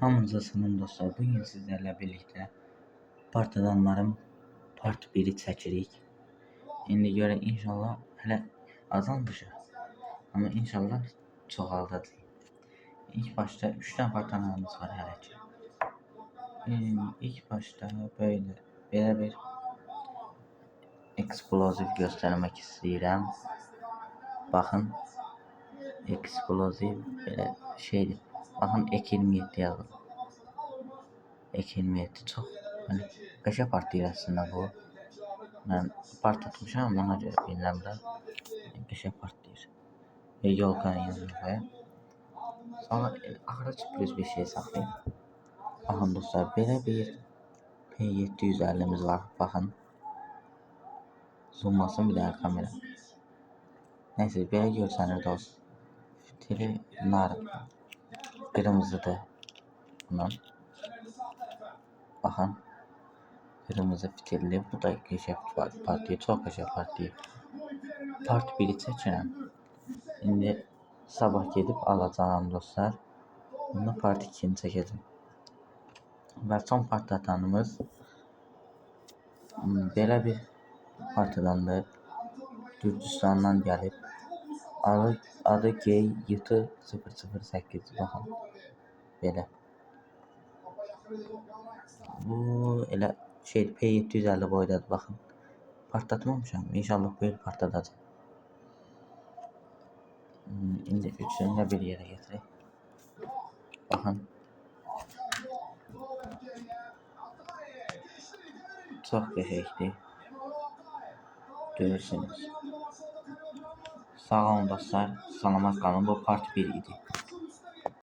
Hamınıza salam dostlar. Bugün sizlerle birlikte Partizanların part 1'i çəkirik. İndi görə inşallah hələ azalmışıq. Amma inşallah çoxaldacağıq. İlk başta 3 tane partizanlarımız var hələ ki. İlk başta belə bir eksplosiv göstərmək istəyirəm. Baxın, eksplosiv belə şeydir. Baxın, Ek-27 yazılıb. Ek-27 çox qəşəng partiyir əslində bu. Mən part tutmuşam, ona görə bilirəm də. Qəşəng partiyir. Və yolkanın yanına qoyaq. Sonra axıra plus bir şey saxlayayım. Baxın dostlar, belə bir P750'miz var. Baxın. Zoomlasın bir daha kamera. Neyse, belə görsənir dost. Fitili nar qırmızıdır. Bunun. Baxın. Kırmızı fitilli. Bu da qəşəng partiya. Çox qəşəng partiya. Part 1'i çəkirəm. İndi sabah gedib alacağım dostlar. Bunda part 2'ni çəkəcəm. Və son partlatanımız belə bir partidandır. Gürcüstandan gəlib. Adı GYT008. Baxın. Belə. Bu elə P750 boydadır, baxın. Partlatmamışam. İnşallah bu il partladacaq. İndi üçünü də bir yerə gətirək. Baxın. Çox qəşəngdir. Görürsünüz. Sağ olun dostlar. Salamat qalın. Bu part 1 idi.